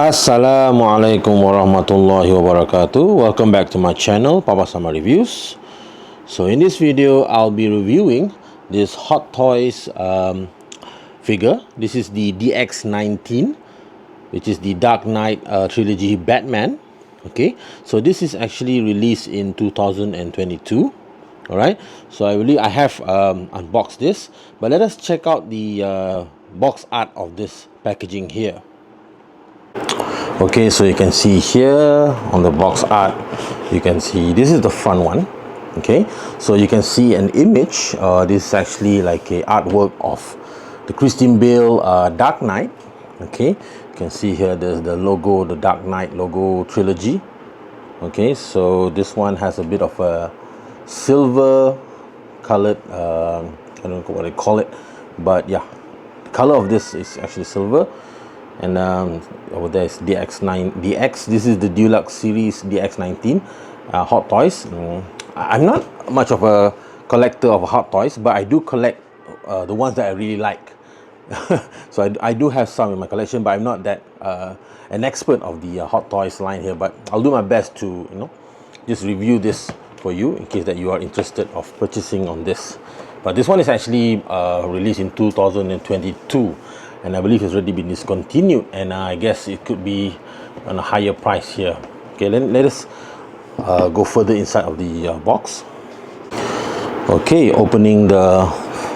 Assalamualaikum warahmatullahi wabarakatuh. Welcome back to my channel, Papa Sama Reviews. So in this video, I'll be reviewing this Hot Toys figure. This is the DX19, which is the Dark Knight trilogy Batman. Okay, so this is actually released in 2022. All right, so I have unboxed this, but let us check out the box art of this packaging here. Okay, so you can see here on the box art, you can see this is the front one. Okay, so you can see an image. This is actually like a artwork of the Christian Bale Dark Knight. Okay, you can see here there's the logo, the Dark Knight logo trilogy. Okay, so this one has a bit of a silver colored, I don't know what they call it, but yeah, the color of this is actually silver. And over there is DX. This is the Deluxe series DX19 Hot Toys. I'm not much of a collector of Hot Toys, but I do collect the ones that I really like. So I do have some in my collection, but I'm not that an expert of the Hot Toys line here. But I'll do my best to just review this for you in case that you are interested of purchasing on this. But this one is actually released in 2022. And I believe it's already been discontinued, and I guess it could be on a higher price here. Okay, let us go further inside of the box. Okay, opening the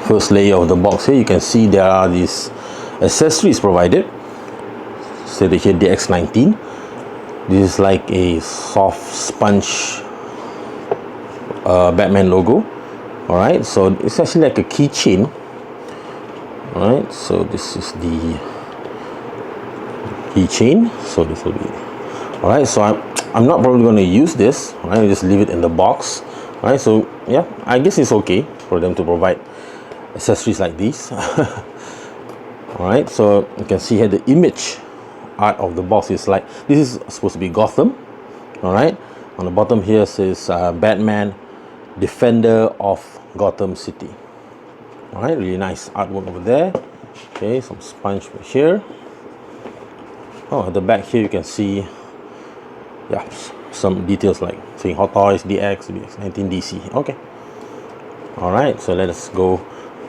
first layer of the box here, you can see there are these accessories provided. Stated here DX19. This is like a soft sponge Batman logo. All right, so it's actually like a keychain. Alright, so this is the keychain. So this will be alright. So I'm not probably going to use this. Alright, just leave it in the box. Alright, so yeah, I guess it's okay for them to provide accessories like these. Alright, so you can see here the image art of the box is like this is supposed to be Gotham. Alright, on the bottom here says Batman, Defender of Gotham City. Alright, really nice artwork over there. Okay, some sponge here. Oh, at the back here you can see, yeah, some details like saying Hot Toys, DX, DX19 DC. Okay. Alright, so let us go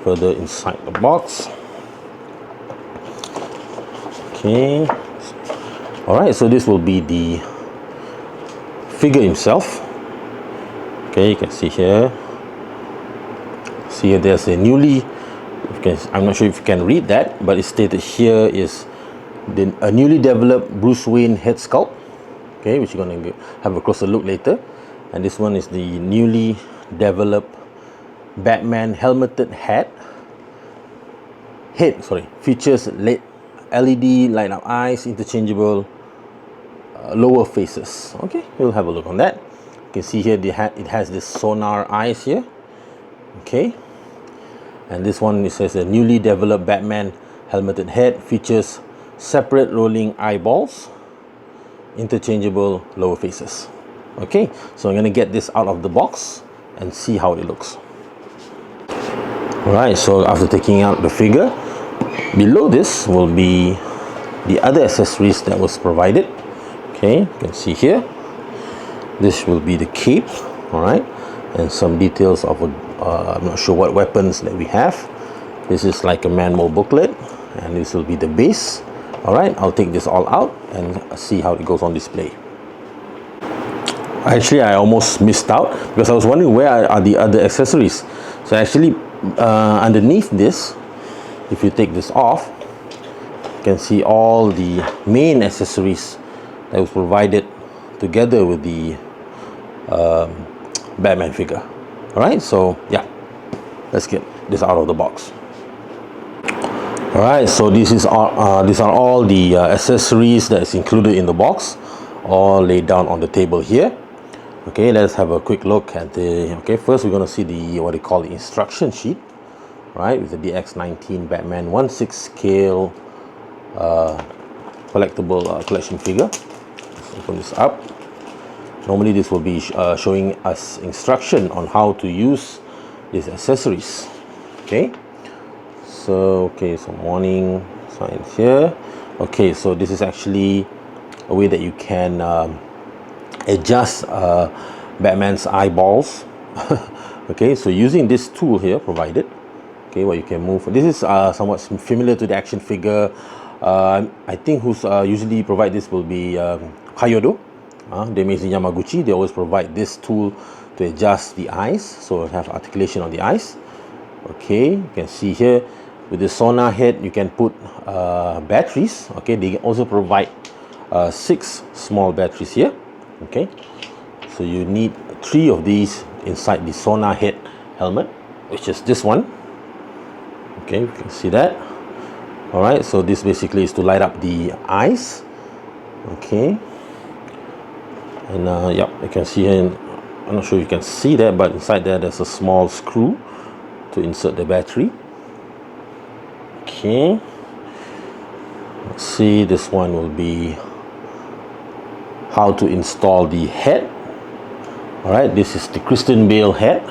further inside the box. Okay. Alright, so this will be the figure himself. Okay, you can see here. See here, there's a I'm not sure if you can read that, but it's stated here is a newly developed Bruce Wayne head sculpt. Okay, which you're going to have a closer look later. And this one is the newly developed Batman helmeted head. Features LED light up eyes, interchangeable lower faces. Okay, we'll have a look on that. You can see here it has this sonar eyes here. Okay. And this one, it says a newly developed Batman helmeted head, features separate rolling eyeballs, interchangeable lower faces. Okay, so I'm going to get this out of the box and see how it looks. Alright, so after taking out the figure, below this will be the other accessories that was provided. Okay, you can see here. This will be the cape, alright, and some details of I'm not sure what weapons that we have. This is like a manual booklet, and this will be the base. Alright, I'll take this all out and see how it goes on display. Actually, I almost missed out because I was wondering where are the other accessories. So actually, underneath this, if you take this off, you can see all the main accessories that was provided together with the Batman figure. Alright, so yeah, let's get this out of the box. Alright, so these are all the accessories that is included in the box, all laid down on the table here. Okay, let's have a quick look at the. Okay, first we're going to see the what they call the instruction sheet, right, with the DX19 Batman 1/6 scale collectible collection figure. Let's open this up. Normally this will be showing us instruction on how to use these accessories. Okay, so some warning signs here. Okay, so this is actually a way that you can adjust Batman's eyeballs. Okay, so using this tool here provided, okay, where you can move. This is somewhat familiar to the action figure. I think who's usually provide this will be Kyoto. They make in Yamaguchi. They always provide this tool to adjust the eyes, so have articulation on the eyes. Okay, you can see here with the sonar head you can put batteries. Okay, they also provide 6 small batteries here. Okay, so you need 3 of these inside the sonar head helmet, which is this one. Okay, you can see that. All right, so this basically is to light up the eyes. Okay, and yep, you can see here, I'm not sure you can see that, but inside there's a small screw to insert the battery. Okay, let's see, this one will be how to install the head. All right, this is the Christian Bale head,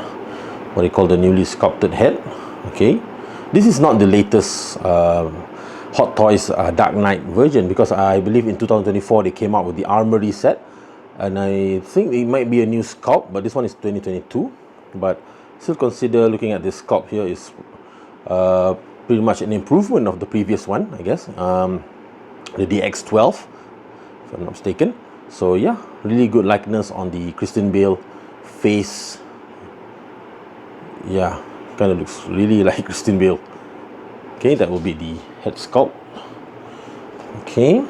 what they call the newly sculpted head. Okay, this is not the latest Hot Toys Dark Knight version, because I believe in 2024 they came out with the armoury set, and I think it might be a new sculpt, but this one is 2022. But still consider looking at this sculpt here is pretty much an improvement of the previous one, I guess, the DX12, if I'm not mistaken. So yeah, really good likeness on the Christian Bale face. Yeah, kind of looks really like Christian Bale. Okay, that will be the head sculpt. Okay,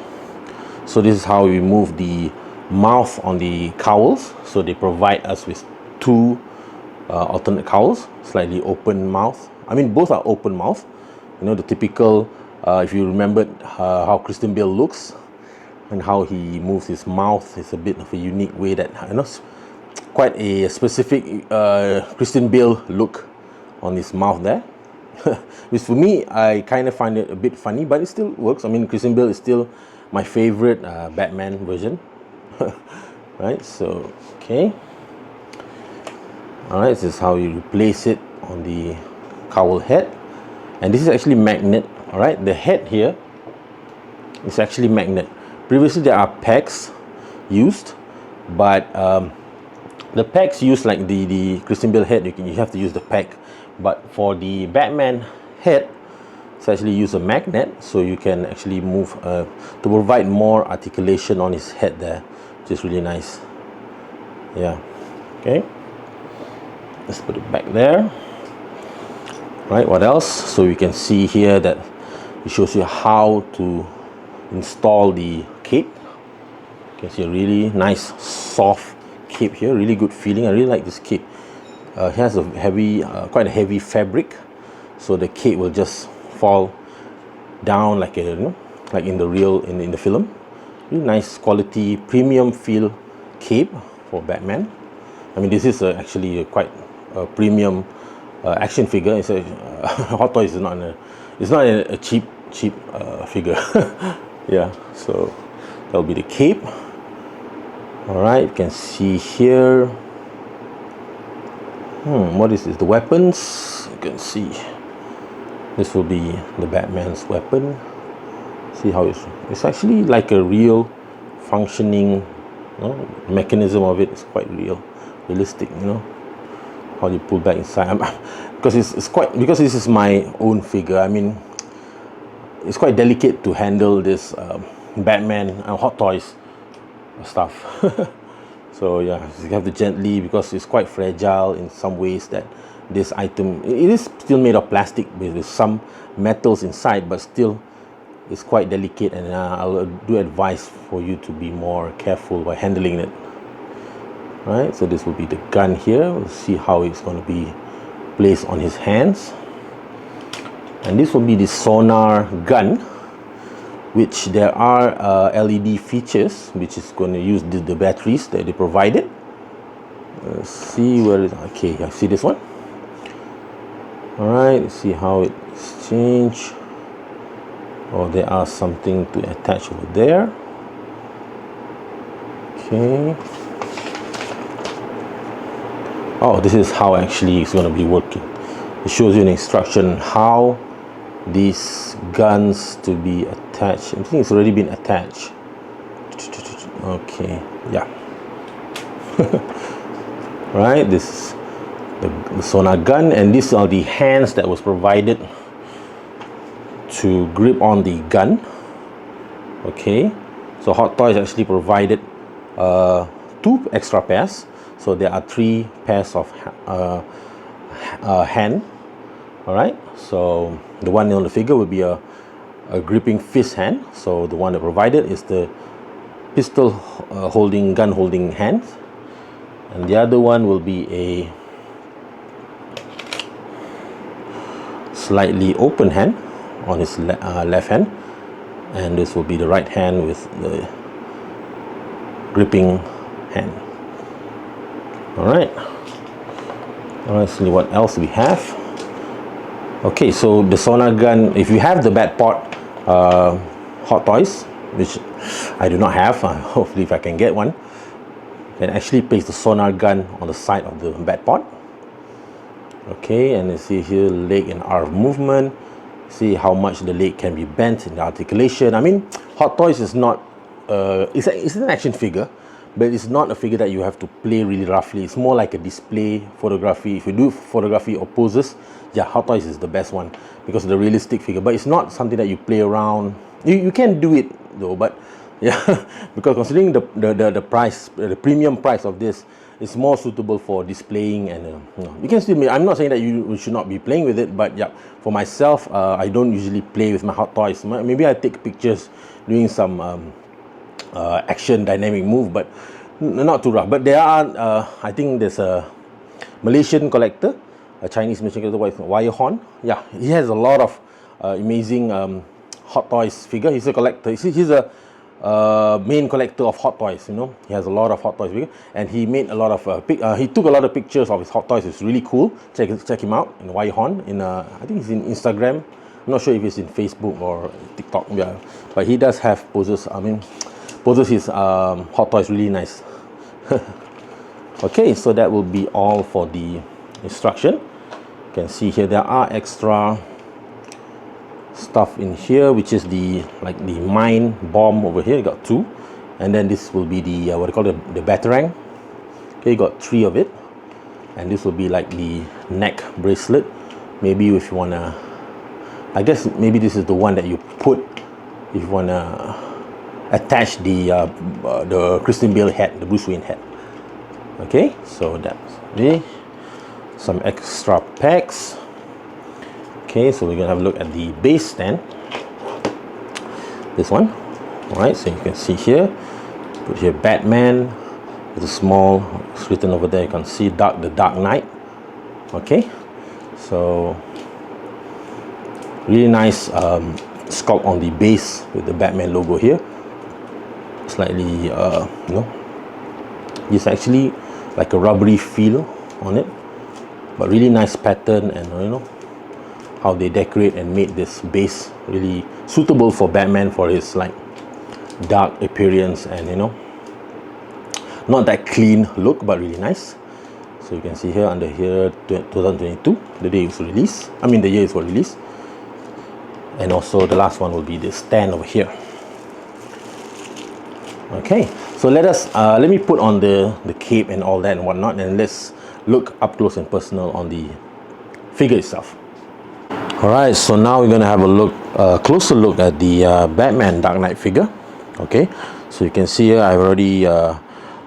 so this is how we remove the mouth on the cowls. So they provide us with 2 alternate cowls, slightly open mouth. I mean, both are open mouth. You know, the typical, if you remembered how Christian Bale looks and how he moves his mouth, is a bit of a unique way that, you know, quite a specific Christian Bale look on his mouth there. Which for me, I kind of find it a bit funny, but it still works. I mean, Christian Bale is still my favorite Batman version. Right, so okay, all right, this is how you replace it on the cowl head, and this is actually magnet. All right, the head here is actually magnet. Previously there are pegs used, but the pegs used, like the Christian Bale head, you have to use the peg, but for the Batman head it's actually use a magnet, so you can actually move to provide more articulation on his head there, which is really nice. Yeah, okay, let's put it back there. Right, what else? So you can see here that it shows you how to install the cape. You can see a really nice soft cape here, really good feeling. I really like this cape. It has a heavy, quite a heavy fabric, so the cape will just fall down like a, you know, like in the real in the film. Really nice quality, premium feel cape for Batman. I mean, this is actually quite a premium action figure. It's a Hot Toys is not a cheap figure. Yeah, so that'll be the cape. All right, you can see here. What is this? The weapons. You can see this will be the Batman's weapon. See how it's actually like a real functioning, you know, mechanism of it. It's quite realistic, you know, how you pull back inside. Because because this is my own figure. I mean, it's quite delicate to handle this Batman and Hot Toys stuff. So yeah, you have to gently, because it's quite fragile in some ways, that this item, it is still made of plastic with some metals inside, but still it's quite delicate, and I'll do advise for you to be more careful by handling it. Right, so this will be the gun here. We'll see how it's going to be placed on his hands. And this will be the sonar gun, which there are LED features, which is going to use the batteries that they provided. Let's see where it is. Okay, I see this one. All right, let's see how it's changed. Oh, there are something to attach over there. Okay. Oh, this is how actually it's going to be working. It shows you an instruction how these guns to be attached. I think it's already been attached. Okay, yeah. Right, this is the sonar gun, and these are the hands that was provided to grip on the gun. Okay, so Hot Toys actually provided 2 extra pairs, so there are 3 pairs of hand. All right, so the one on the figure will be a gripping fist hand. So the one that provided is the pistol gun holding hand, and the other one will be a slightly open hand on his left hand, and this will be the right hand with the gripping hand. All right, let's see what else we have. Okay, so the sonar gun, if you have the bat pot Hot Toys, which I do not have, hopefully if I can get one, you can actually place the sonar gun on the side of the bat pot. Okay, and you see here leg and arm movement. See how much the leg can be bent in the articulation. I mean, Hot Toys is not it's an action figure, but it's not a figure that you have to play really roughly. It's more like a display photography. If you do photography or poses, yeah, Hot Toys is the best one because of the realistic figure. But it's not something that you play around. You can do it though, but yeah, because considering the price, the premium price of this, it's more suitable for displaying. And you can still. I'm not saying that you should not be playing with it, but yeah, for myself, I don't usually play with my Hot Toys. Maybe I take pictures doing some action dynamic move, but not too rough. But there are I think there's a Malaysian collector, a Chinese Malaysian collector, Wire Horn. Yeah, he has a lot of amazing Hot Toys figure. He's a collector. He's a main collector of Hot Toys. You know, he has a lot of Hot Toys figure, and he made a lot of he took a lot of pictures of his Hot Toys. It's really cool. Check him out in Wire Horn. I think he's in Instagram. I'm not sure if he's in Facebook or TikTok. Yeah, but he does have poses. I mean, poses his Hot Toys really nice. Okay, so that will be all for the instruction. You can see here there are extra stuff in here, which is the mine bomb over here. You got 2, and then this will be the what they call the batarang. Okay, you got 3 of it, and this will be like the neck bracelet. Maybe if you wanna, I guess maybe this is the one that you put if you wanna attach the Christian Bale head, the Bruce Wayne head. Okay, so that's me. Some extra packs. Okay, so we're gonna have a look at the base stand. This one. Alright, so you can see here, put here Batman with a small, it's written over there, you can see the Dark Knight. Okay, so really nice sculpt on the base with the Batman logo here. Slightly it's actually like a rubbery feel on it, but really nice pattern, and how they decorate and made this base really suitable for Batman for his like dark appearance, and not that clean look, but really nice. So you can see here under here 2022, the day it was released, I mean the year it was released. And also the last one will be the stand over here. Okay, so let me put on the cape and all that and whatnot, and let's look up close and personal on the figure itself. Alright, so now we're going to have a closer look at the Batman Dark Knight figure. Okay, so you can see here I've already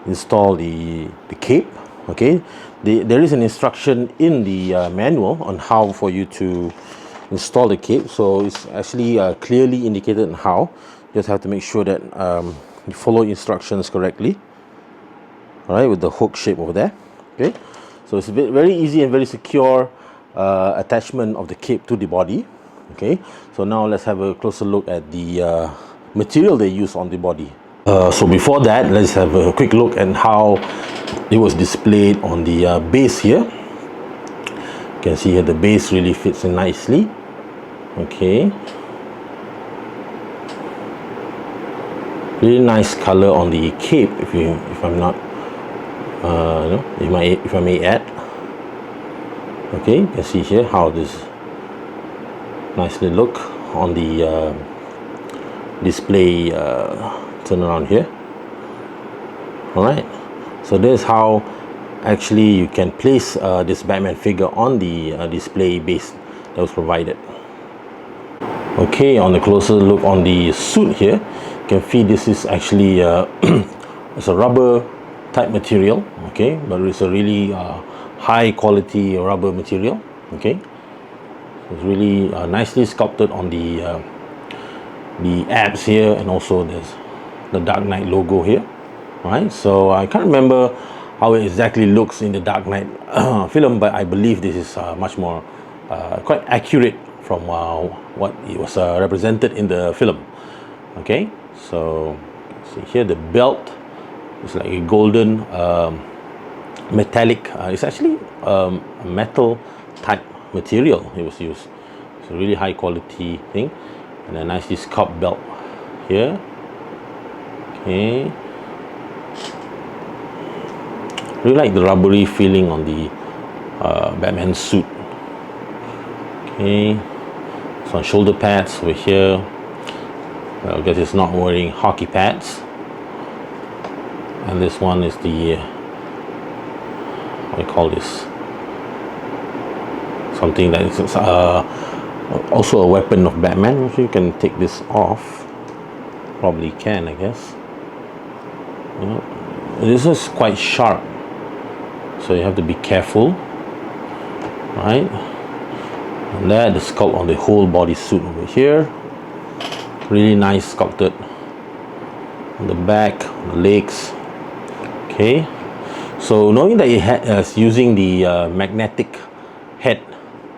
installed the cape. Okay, there is an instruction in the manual on how for you to install the cape, so it's actually clearly indicated on how. You just have to make sure that you follow instructions correctly. Alright, with the hook shape over there. Okay, so it's very easy and very secure attachment of the cape to the body. Okay, so now let's have a closer look at the material they use on the body. So before that, let's have a quick look at how it was displayed on the base here. You can see here the base really fits in nicely. Okay, really nice color on the cape. If I'm not if I may add. Okay, you can see here how this nicely look on the display turn around here. All right, so this is how actually you can place this Batman figure on the display base that was provided. Okay, on the closer look on the suit here, you can see this is actually it's a rubber type material. Okay, but it's a really high quality rubber material. Okay, it's really nicely sculpted on the abs here, and also there's the Dark Knight logo here. Right, so I can't remember how it exactly looks in the Dark Knight film, but I believe this is much more quite accurate from what it was represented in the film. Okay, so see here the belt is like a golden metallic, it's actually a metal type material it was used. It's a really high quality thing, and a nicely sculpted belt here. Okay, really like the rubbery feeling on the Batman suit. Okay, some shoulder pads over here. Well, I guess it's not wearing hockey pads. And this one is the what do you call this? Something that is also a weapon of Batman. If you can take this off, probably can, I guess. This is quite sharp, so you have to be careful, right? And that the sculpt on the whole body suit over here, really nice sculpted on the back, on the legs. Okay, so knowing that it is using the magnetic head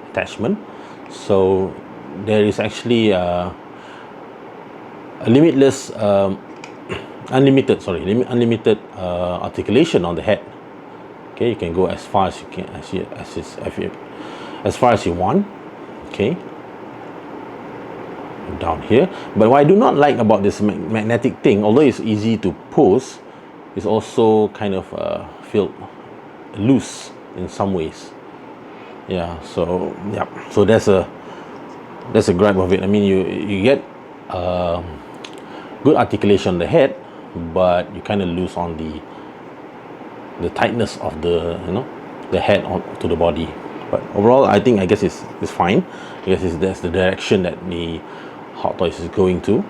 attachment, so there is actually a unlimited articulation on the head. Okay, you can go as far as you can, as far as you want. Okay, down here. But what I do not like about this magnetic thing, although it's easy to pose, is also kind of feel loose in some ways. Yeah, so yeah, so that's a gripe of it. I mean, you get good articulation on the head, but you kind of lose on the tightness of the the head on to the body. But overall, I guess it's fine. I guess that's the direction that the Hot Toys is going to.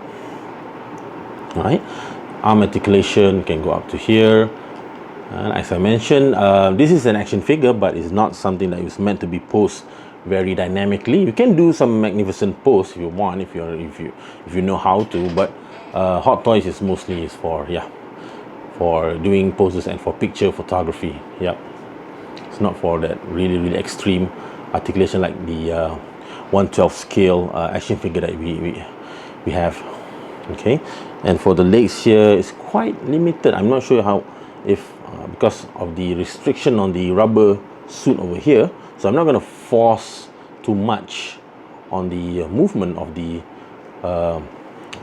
All right, arm articulation can go up to here. And as I mentioned, this is an action figure, but it's not something that is meant to be posed very dynamically. You can do some magnificent pose if you want, if you know how to. But Hot Toys is mostly for doing poses and for picture photography. Yeah, it's not for that really extreme articulation like the 1/12 scale action figure that we have. Okay, and for the legs here, it's quite limited. I'm not sure how, if because of the restriction on the rubber suit over here, so I'm not going to force too much on the movement of the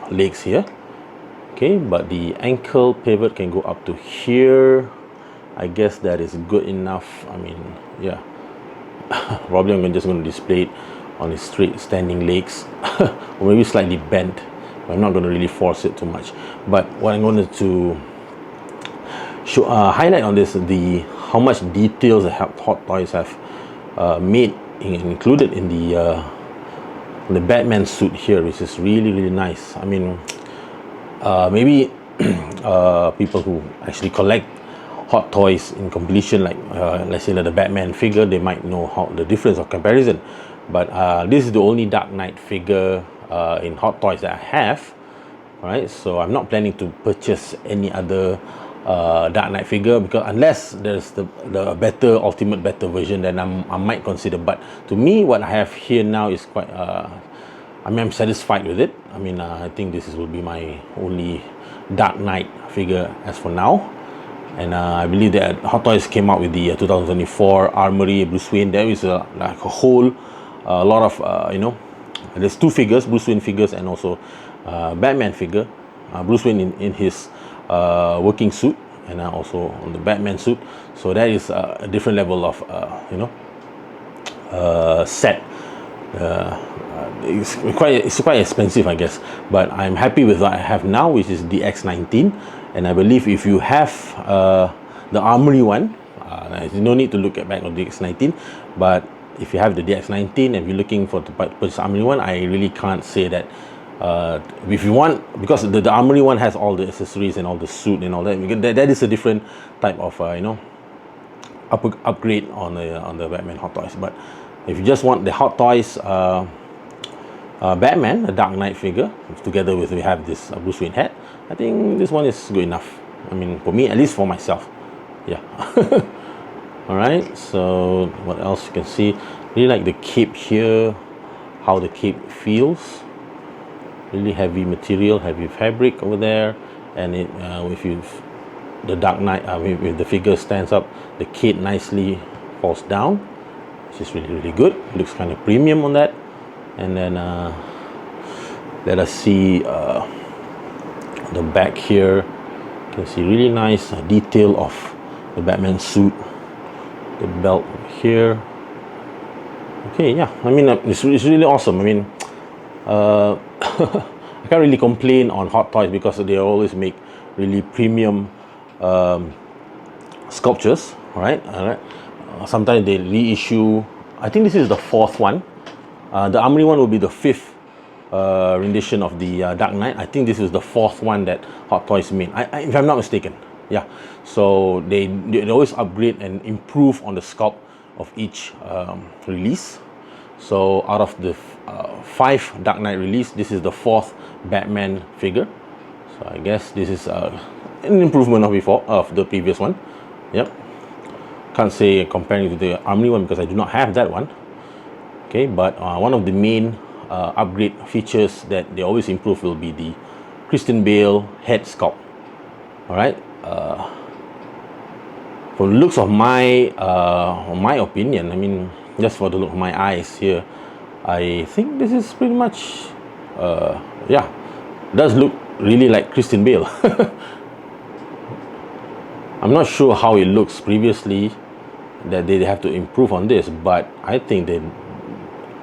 legs here. Okay, but the ankle pivot can go up to here. I guess that is good enough. I mean, yeah, probably I'm just going to display it on his straight standing legs or maybe slightly bent. I'm not going to really force it too much. But what I'm going to show, highlight on this, how much details the Hot Toys have made, included in the Batman suit here, which is really nice. I mean, maybe people who actually collect Hot Toys in completion, like let's say like the Batman figure, they might know how the difference of comparison. But this is the only Dark Knight figure in Hot Toys that I have. Right, so I'm not planning to purchase any other Dark Knight figure, because unless there's the ultimate better version, then I might consider. But to me, what I have here now is quite I mean, I'm satisfied with it. I mean, I think this will be my only Dark Knight figure as for now. And I believe that Hot Toys came out with the 2024 Armory Bruce Wayne. There is like a whole lot of there's two figures, Bruce Wayne figures, and also Batman figure. Bruce Wayne in his working suit, and also on the Batman suit. So that is a different level of set it's quite expensive, I guess, but I'm happy with what I have now, which is the X19. And I believe if you have the armoury one, there's no need to look at back on the X19, but if you have the DX19 and you're looking for the purchase armoury one, I really can't say that if you want, because the armoury one has all the accessories and all the suit and all that. That is a different type of upgrade on the Batman Hot Toys. But if you just want the Hot Toys Batman, a Dark Knight figure, together with we have this Bruce Wayne hat, I think this one is good enough. I mean, for me, at least for myself. Yeah. Alright, so what else you can see? Really like the cape here, how the cape feels. Really heavy material, heavy fabric over there, and it if you the Dark Knight, if the figure stands up, the cape nicely falls down, which is really good. Looks kind of premium on that. And then let us see the back here. You can see really nice detail of the Batman suit, the belt here. Okay, yeah, I mean it's really awesome. I mean I can't really complain on Hot Toys because they always make really premium sculptures. All right. Sometimes they reissue. I think this is the fourth one. The armoury one will be the fifth rendition of the Dark Knight. I think this is the fourth one that Hot Toys made, if I'm not mistaken. Yeah, so they always upgrade and improve on the sculpt of each release. So out of the 5 Dark Knight release, this is the 4th Batman figure. So I guess this is an improvement of the previous one. Yep. Can't say comparing to the armoury one because I do not have that one. Okay, but one of the main upgrade features that they always improve will be the Christian Bale head sculpt. All right. For the looks of my opinion, I mean, just for the look of my eyes here, I think this is pretty much, yeah, does look really like Christian Bale. I'm not sure how it looks previously, that they have to improve on this, but I think that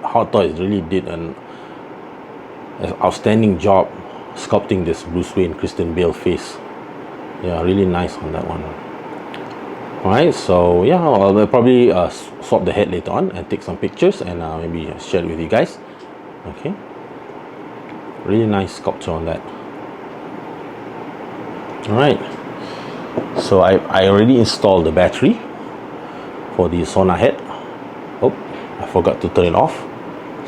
Hot Toys really did an outstanding job sculpting this Bruce Wayne Christian Bale face. Yeah, really nice on that one. Alright, so yeah, I'll probably swap the head later on and take some pictures and maybe share it with you guys. Okay, really nice sculpture on that. Alright, so I already installed the battery for the Sona head. Oh, I forgot to turn it off.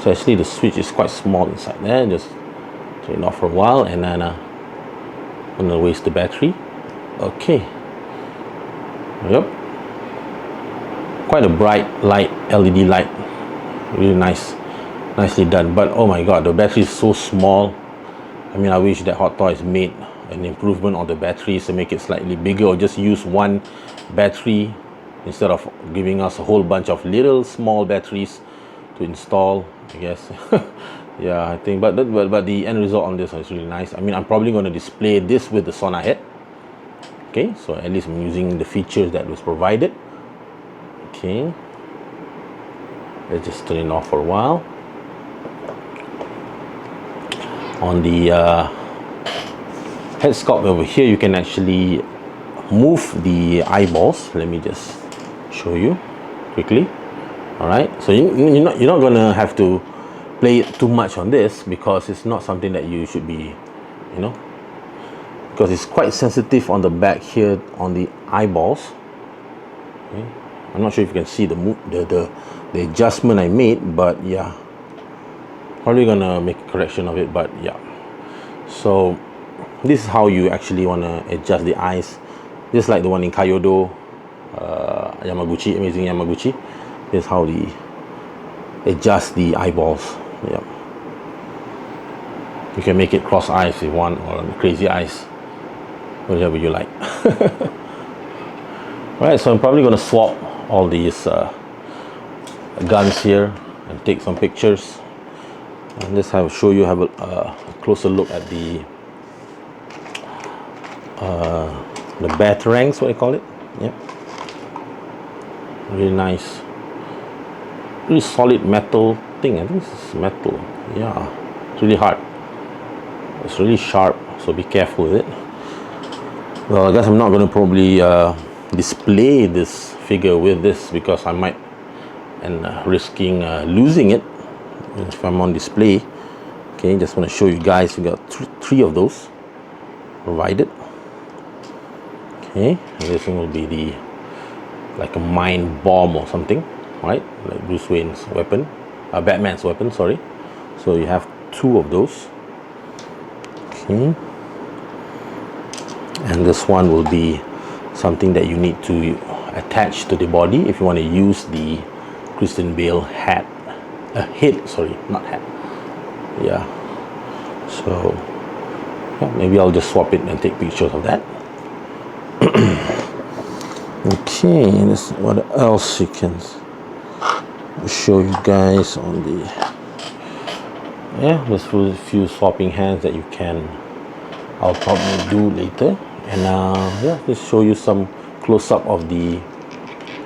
So actually the switch is quite small inside there. Just turn it off for a while and then I'm gonna waste the battery. Okay. Yep. Quite a bright light, LED light. Really nice. Nicely done. But oh my god, the battery is so small. I mean, I wish that Hot Toys made an improvement on the batteries to make it slightly bigger, or just use one battery instead of giving us a whole bunch of little small batteries to install, I guess. Yeah, I think, but the end result on this one is really nice. I mean, I'm probably going to display this with the Sona head. Okay, so at least I'm using the features that was provided. Okay, let's just turn it off for a while. On the head sculpt over here, you can actually move the eyeballs. Let me just show you quickly. All right, so you're not gonna have to play too much on this because it's not something that you should be, you know, because it's quite sensitive on the back here on the eyeballs. Okay. I'm not sure if you can see the adjustment I made, but yeah, probably gonna make a correction of it, but yeah. So this is how you actually want to adjust the eyes, just like the one in Kyoto, Yamaguchi, Amazing Yamaguchi. This is how the adjust the eyeballs. Yeah, you can make it cross eyes if you want, or crazy eyes, whatever you like. Alright, so I'm probably going to swap all these guns here and take some pictures. And let's show you, have a closer look at the batarangs, what I call it. Yeah, really nice, really solid metal. think this is metal. Yeah, it's really hard. It's really sharp, so be careful with it. Well, I guess I'm not going to probably display this figure with this because I might and risking losing it if I'm on display. Okay, just want to show you guys, we got three of those provided. Okay, and this one will be the like a mind bomb or something, right? Like Bruce Wayne's weapon, Batman's weapon, sorry. So you have two of those. Okay, and this one will be something that you need to attach to the body if you want to use the Christian Bale head, sorry, not hat. Yeah, so yeah, maybe I'll just swap it and take pictures of that. Okay, this, what else you can show you guys on the, yeah, there's a few swapping hands that you can, I'll probably do later. And yeah, just show you some close-up of the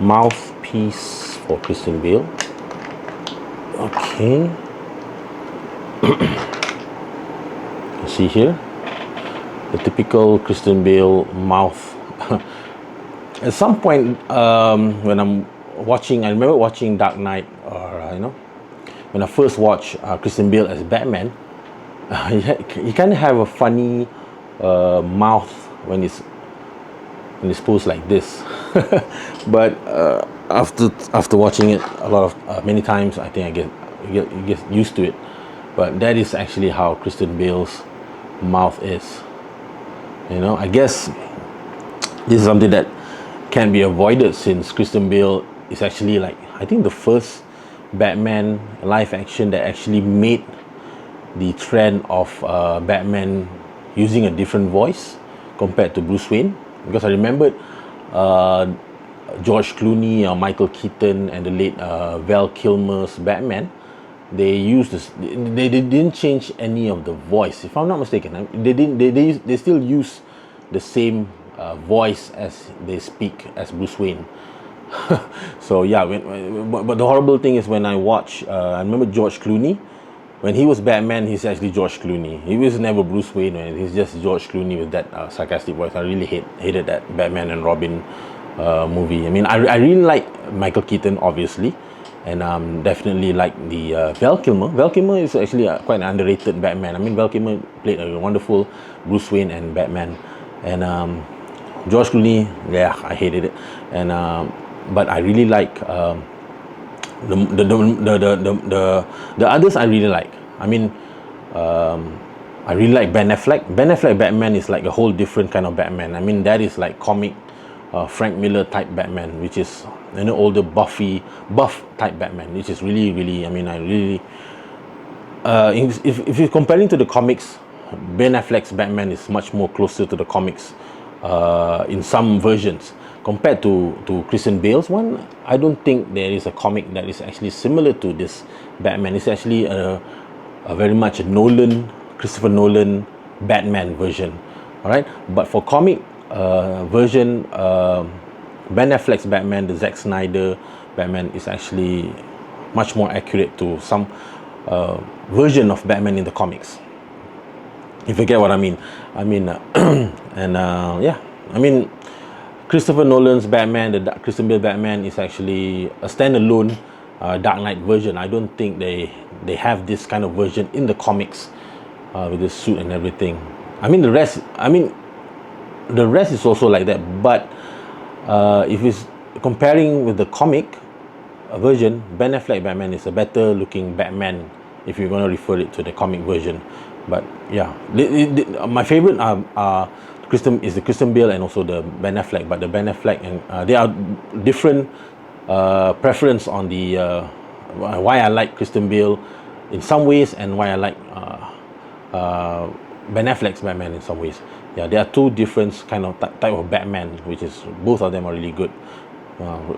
mouthpiece for Christian Bale. Okay, you see here the typical Christian Bale mouth. At some point when I'm watching, I remember watching Dark Knight, or when I first watched Christian Bale as Batman, he kind of have a funny mouth when it's posed like this. But after watching it a lot of many times, I think I get used to it. But that is actually how Christian Bale's mouth is. I guess this is something that can be avoided, since Christian Bale is actually, like, I think the first Batman live action that actually made the trend of Batman using a different voice compared to Bruce Wayne. Because I remembered George Clooney, Michael Keaton, and the late Val Kilmer's Batman. They used this. They didn't change any of the voice, if I'm not mistaken. They still use the same voice as they speak as Bruce Wayne. So yeah, but the horrible thing is, when I watch, I remember George Clooney, when he was Batman, he's actually George Clooney. He was never Bruce Wayne, man. He's just George Clooney with that sarcastic voice. I really hated that Batman and Robin movie. I mean, I really like Michael Keaton, obviously, and definitely like the Val Kilmer. Val Kilmer is actually quite an underrated Batman. I mean, Val Kilmer played a wonderful Bruce Wayne and Batman, and George Clooney, yeah, I hated it, and but I really like the others. I really like. I mean, I really like Ben Affleck. Ben Affleck Batman is like a whole different kind of Batman. I mean, that is like comic Frank Miller type Batman, which is older buff type Batman, which is really, I mean, I really if you're comparing to the comics, Ben Affleck's Batman is much more closer to the comics in some versions. Compared to Christian Bale's one, I don't think there is a comic that is actually similar to this Batman. It's actually a very much a Christopher Nolan Batman version. All right, but for comic version, Ben Affleck's Batman, the Zack Snyder Batman, is actually much more accurate to some version of Batman in the comics. If you get what I mean. I mean, and yeah, I mean, Christopher Nolan's Batman, the Christian Bale Batman, is actually a standalone Dark Knight version. I don't think they have this kind of version in the comics with the suit and everything. I mean, the rest is also like that. But if it's comparing with the comic version, Ben Affleck Batman is a better looking Batman if you're going to refer it to the comic version. But yeah, my favorite is the Christian Bale and also the Ben Affleck. But the Ben Affleck, and they are different preference on the why I like Christian Bale in some ways, and why I like Ben Affleck's Batman in some ways. Yeah, there are two different kind of type of Batman, which is both of them are really good,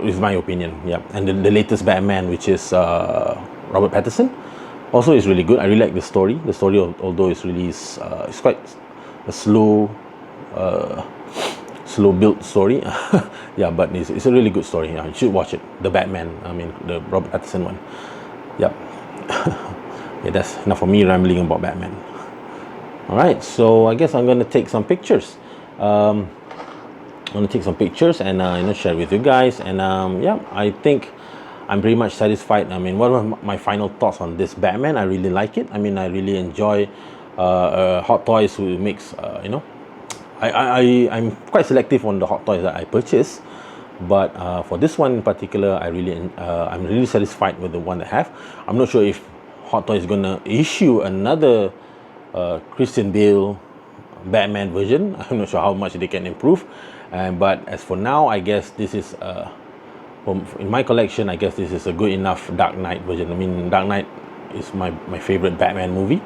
is my opinion. Yeah, and the latest Batman, which is Robert Pattinson, also is really good. I really like the story. The story, although it's really it's quite a slow built story. Yeah, but it's a really good story. Yeah, you should watch it. The Batman, I mean the Robert Pattinson one. Yeah. Yeah, that's enough for me rambling about Batman. All right, so I guess I'm gonna take some pictures. I'm gonna take some pictures and share with you guys. And yeah, I think I'm pretty much satisfied. I mean, what are my final thoughts on this Batman? I really like it. I mean, I really enjoy Hot Toys who makes I'm quite selective on the Hot Toys that I purchase, but for this one in particular, I'm really satisfied with the one I have. I'm not sure if Hot Toys is gonna issue another Christian Bale Batman version. I'm not sure how much they can improve, but as for now, I guess this is in my collection. I guess this is a good enough Dark Knight version. I mean, Dark Knight is my favorite Batman movie.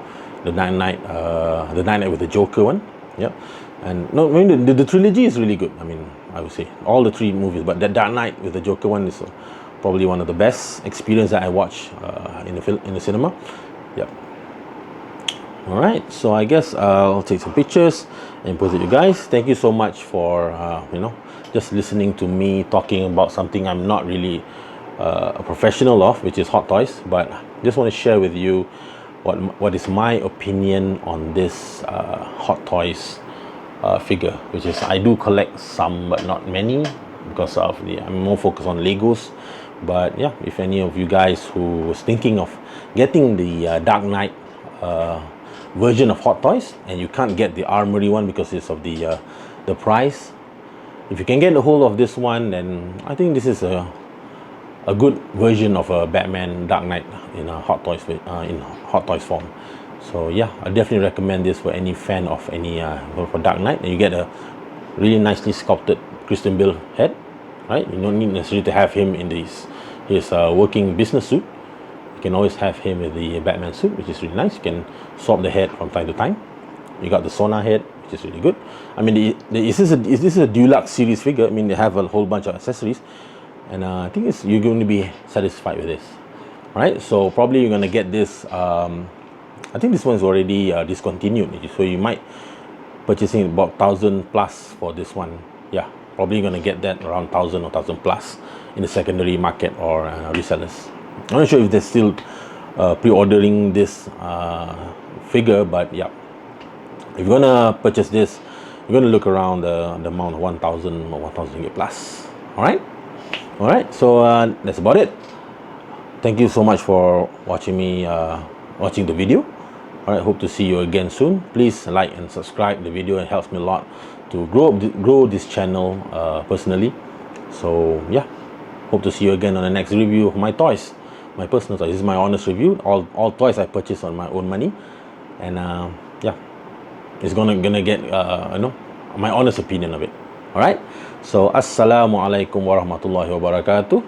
The Dark Knight with the Joker one. Yep. And no, I mean the trilogy is really good. I mean, I would say all the three movies, but the Dark Knight with the Joker one is probably one of the best experience that I watch in the cinema. Yep. All right, so I guess I'll take some pictures and post it to you guys. Thank you so much for just listening to me talking about something I'm not really a professional of, which is Hot Toys, but just want to share with you what is my opinion on this Hot Toys figure, which is I do collect some but not many because of I'm more focused on Legos. But yeah, if any of you guys who was thinking of getting the Dark Knight version of Hot Toys and you can't get the armoury one because it's of the price, if you can get a hold of this one, then I think this is a good version of a Batman Dark Knight in a Hot Toys form. So yeah, I definitely recommend this for any fan of any for Dark Knight. And you get a really nicely sculpted Christian Bale head, right? You don't need necessarily to have him in his working business suit. You can always have him with the Batman suit, which is really nice. You can swap the head from time to time. You got the Sona head, which is really good. I mean, this is a Deluxe series figure. I mean, they have a whole bunch of accessories, and I think you're going to be satisfied with this. All right, so probably you're going to get this. I think this one's already discontinued, so you might purchasing about 1,000 plus for this one. Yeah, probably going to get that around 1,000 or 1,000 plus in the secondary market or resellers. I'm not sure if they're still pre-ordering this figure, but yeah, if you're gonna purchase this, you're gonna look around the amount of 1,000 or 1,000 plus. All right. So that's about it. Thank you so much for watching the video. All right, hope to see you again soon. Please like and subscribe the video. It helps me a lot to grow this channel personally. So yeah, hope to see you again on the next review of my toys, my personal toys. This is my honest review. All toys I purchased on my own money, and yeah, it's gonna get my honest opinion of it. All right. So assalamualaikum warahmatullahi wabarakatuh.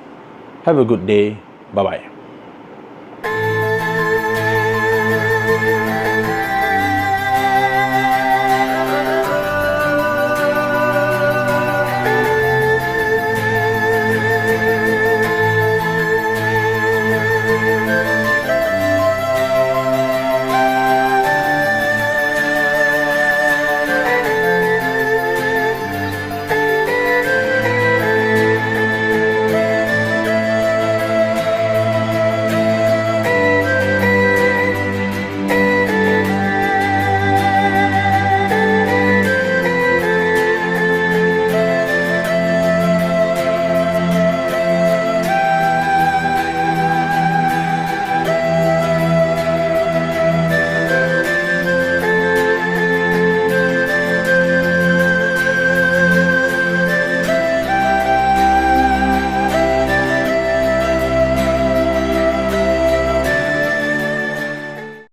Have a good day. Bye bye.